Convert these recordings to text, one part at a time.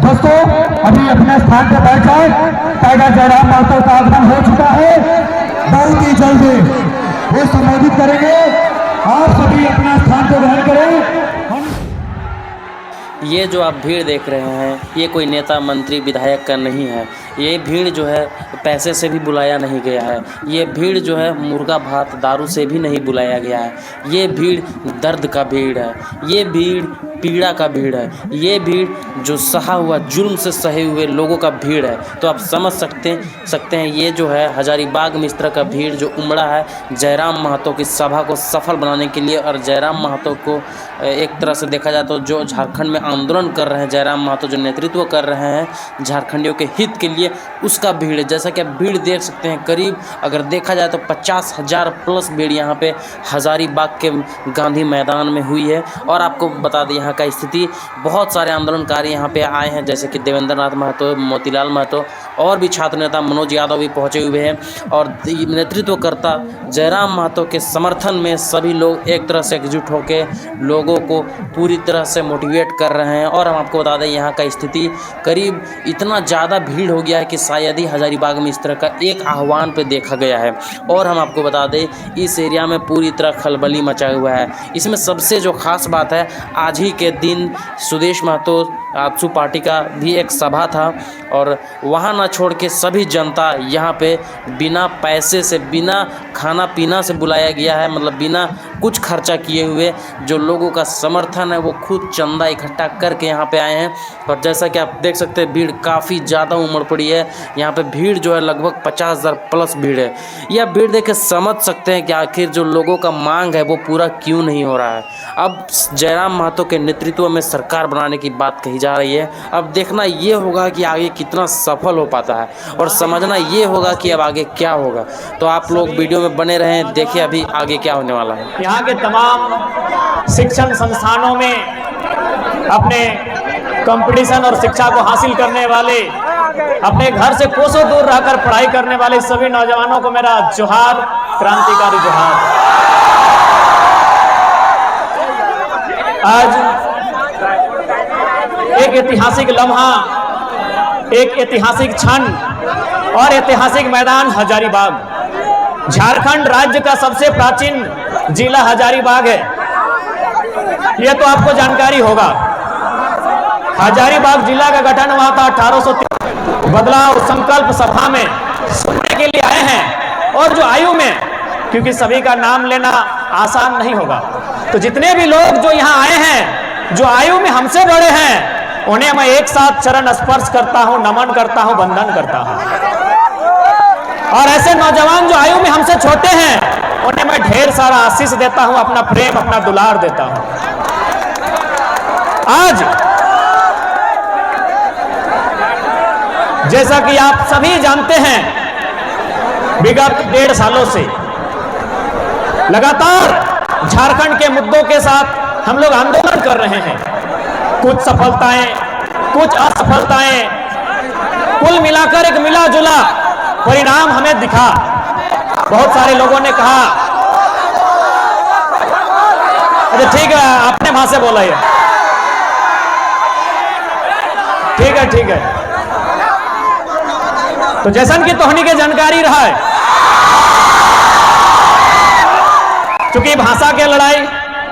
दोस्तों अभी अपने स्थान पर बैठ जाए। टाइगर जयराम महतो का आगमन हो चुका है, बहुत ही जल्दी वो संबोधित करेंगे। आप सभी अपना स्थान पर ग्रहण करें। ये जो आप भीड़ देख रहे हैं, ये कोई नेता मंत्री विधायक का नहीं है। ये भीड़ जो है पैसे से भी बुलाया नहीं गया है। ये भीड़ जो है मुर्गा भात दारू से भी नहीं बुलाया गया है। ये भीड़ दर्द का भीड़ है। ये भीड़ पीड़ा का भीड़ है। ये भीड़ जो सहा हुआ जुल्म से सहे हुए लोगों का भीड़ है। तो आप समझ सकते हैं ये जो है हजारीबाग में इस तरह का भीड़ जो उमड़ा है जयराम महतो की सभा को सफल बनाने के लिए। और जयराम महतो को एक तरह से देखा जाए तो जो झारखंड में आंदोलन कर रहे हैं, जयराम महतो जो नेतृत्व कर रहे हैं झारखंडियों के हित के लिए, उसका भीड़ है। जैसा कि आप भीड़ देख सकते हैं, करीब अगर देखा जाए तो 50,000 प्लस भीड़ यहाँ पे हजारीबाग के गांधी मैदान में हुई है। और आपको बता दें यहाँ का स्थिति, बहुत सारे आंदोलनकारी यहाँ पे आए हैं, जैसे कि देवेंद्र नाथ महतो, मोतीलाल महतो और भी छात्र नेता मनोज यादव भी पहुँचे हुए हैं। और नेतृत्वकर्ता जयराम महतो के समर्थन में सभी लोग एक तरह से एकजुट होकर लोगों को पूरी तरह से मोटिवेट कर रहे हैं। और हम आपको बता दें यहाँ का स्थिति करीब इतना ज़्यादा भीड़ हो गया है कि शायद ही हजारीबाग में इस तरह का एक आह्वान पे देखा गया है। और हम आपको बता दें इस एरिया में पूरी तरह खलबली मचा हुआ है। इसमें सबसे जो खास बात है, आज ही के दिन सुदेश महतो आजसू पार्टी का भी एक सभा था और वहाँ ना छोड़ के सभी जनता यहाँ पे बिना पैसे से, बिना खाना पीना से बुलाया गया है। मतलब बिना कुछ खर्चा किए हुए जो लोगों का समर्थन है वो खुद चंदा इकट्ठा करके यहाँ पे आए हैं। और जैसा कि आप देख सकते हैं भीड़ काफ़ी ज़्यादा उमड़ पड़ी है। यहाँ पे भीड़ जो है लगभग 50,000 प्लस भीड़ है। यह भीड़ देख के समझ सकते हैं कि आखिर जो लोगों का मांग है वो पूरा क्यों नहीं हो रहा है। अब जयराम महतो के नेतृत्व में सरकार बनाने की बात कही जा रही है। अब देखना ये होगा कि आगे कितना सफल हो पाता है और समझना ये होगा कि अब आगे क्या होगा। तो आप लोग वीडियो में बने रहें, देखिए अभी आगे क्या होने वाला है। यहाँ के तमाम शिक्षण संस्थानों में अपने कंपटीशन और शिक्षा को हासिल करने वाले, अपने घर से कोसों दूर रहकर पढ़ाई करने वाले सभी नौजवानों को मेरा जोहार, क्रांतिकारी जोहार। आज एक ऐतिहासिक लम्हा, एक ऐतिहासिक क्षण और ऐतिहासिक मैदान हजारीबाग। झारखंड राज्य का सबसे प्राचीन जिला हजारीबाग है, यह तो आपको जानकारी होगा। हजारीबाग जिला का गठन हुआ था 1803। बदलाव संकल्प सभा में सुनने के लिए आए हैं और जो आयु में, क्योंकि सभी का नाम लेना आसान नहीं होगा, तो जितने भी लोग जो यहाँ आए हैं जो आयु में हमसे बड़े हैं उन्हें मैं एक साथ चरण स्पर्श करता हूं, नमन करता हूं, वंदन करता हूं। और ऐसे नौजवान जो आयु में हमसे छोटे हैं उन्हें मैं ढेर सारा आशीष देता हूं, अपना प्रेम, अपना दुलार देता हूं। आज जैसा कि आप सभी जानते हैं, विगत 1.5 सालों से लगातार झारखंड के मुद्दों के साथ हम लोग आंदोलन कर रहे हैं। कुछ सफलताएं, कुछ असफलताएं, कुल मिलाकर एक मिला जुला परिणाम हमें दिखा। बहुत सारे लोगों ने कहा, अच्छा ठीक है अपने भाषा से बोला, ये ठीक है। तो जैसन की तोहनी के जानकारी रहा है, चूंकि भाषा के लड़ाई,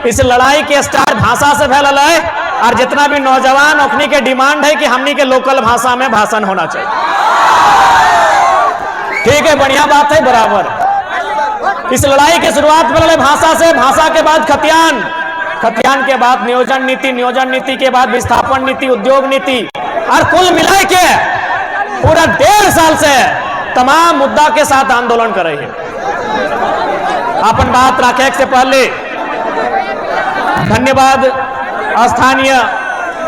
इस लड़ाई के स्टार भाषा से फैल है। और जितना भी नौजवान ओखनी के डिमांड है कि हमनी के लोकल भाषा में भाषण होना चाहिए। ठीक है, बढ़िया बात है, बराबर। इस लड़ाई की शुरुआत में लड़े भाषा से, भाषा के बाद खतियान, खतियान के बाद नियोजन नीति, नियोजन नीति के बाद विस्थापन नीति, उद्योग नीति, और कुल मिला के पूरा 1.5 साल से तमाम मुद्दा के साथ आंदोलन कर रही है। अपन बात रखे से पहले धन्यवाद स्थानीय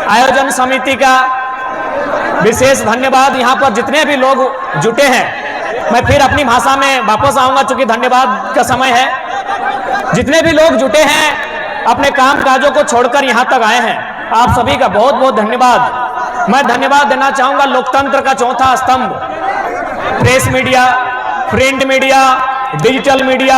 आयोजन समिति का, विशेष धन्यवाद यहाँ पर जितने भी लोग जुटे हैं। मैं फिर अपनी भाषा में वापस आऊंगा चूंकि धन्यवाद का समय है। जितने भी लोग जुटे हैं, अपने काम काजों को छोड़कर यहाँ तक आए हैं, आप सभी का बहुत बहुत धन्यवाद। मैं धन्यवाद देना चाहूंगा लोकतंत्र का चौथा स्तंभ, press media, print media, digital media,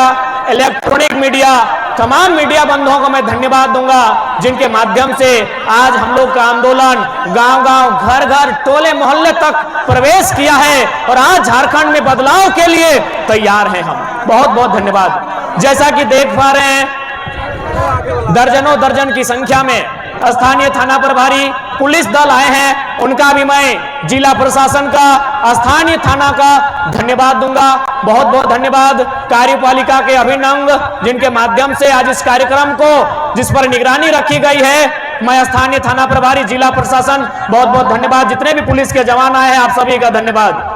electronic media तमाम मीडिया बंधुओं को मैं धन्यवाद दूंगा जिनके माध्यम से आज हम लोग का आंदोलन गांव-गांव, घर-घर, टोले मोहल्ले तक प्रवेश किया है और आज झारखंड में बदलाव के लिए तैयार हैं हम। बहुत बहुत धन्यवाद। जैसा कि देख पा रहे हैं दर्जनों दर्जन की संख्या में स्थानीय थाना प्रभारी पुलिस दल आए हैं, उनका भी मैं जिला प्रशासन का, स्थानीय थाना का धन्यवाद दूंगा। बहुत बहुत धन्यवाद कार्यपालिका के अभिन्न अंग जिनके माध्यम से आज इस कार्यक्रम को, जिस पर निगरानी रखी गई है, मैं स्थानीय थाना प्रभारी, जिला प्रशासन, बहुत बहुत धन्यवाद। जितने भी पुलिस के जवान आए हैं आप सभी का धन्यवाद।